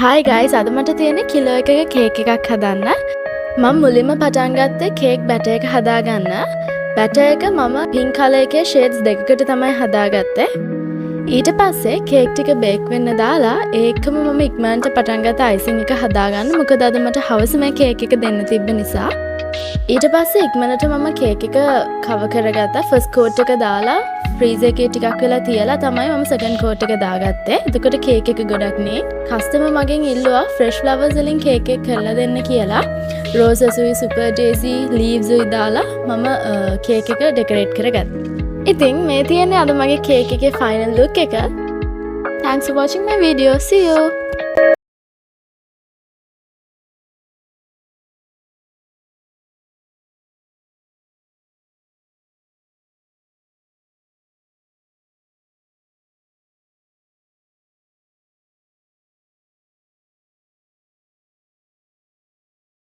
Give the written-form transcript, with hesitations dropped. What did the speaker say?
Hi guys, අද මට තියෙන්නේ කිලෝ එකක කේක් එකක් හදන්න. මම මුලින්ම පටන් ගත්තේ කේක් බැටර් එක හදාගන්න. බැටර් එක මම pink color එකේ shades දෙකකට තමයි හදාගත්තේ. ඊට පස්සේ කේක් ටික බේක් වෙන්න දාලා ඒකම මම ඉක්මනට පටන් ගත්ත icing එක හදාගන්න. මොකද අද මට හවස මේ කේක් එක දෙන්න තිබ්බ නිසා. ඊට පස්සේ ඉක්මනට මම කේක් එක කවර් කරගත්තා. ෆස්ට් කෝට් එක දාලා ෆ්‍රීසර් එකේ ටිකක් වෙලා තියලා තමයි මම සෙකන්ඩ් කෝට් එක දාගත්තේ. එතකොට කේක් එක ගොඩක් නේ. කස්ටමර් මගෙන් ඉල්ලුවා ෆ්‍රෙෂ් ෆ්ලවර්ස් වලින් කේක් එක කරලා දෙන්න කියලා. රෝසස් උයි සුපර් ඩේසි ලීව්ස් උයි දාලා මම කේක් එක ඩෙකොරේට් කරගත්තා. ඉතින් මේ තියෙන්නේ අද මගේ කේක් එකේ ෆයිනල් ලුක් එක. Thanks for watching my video. See you.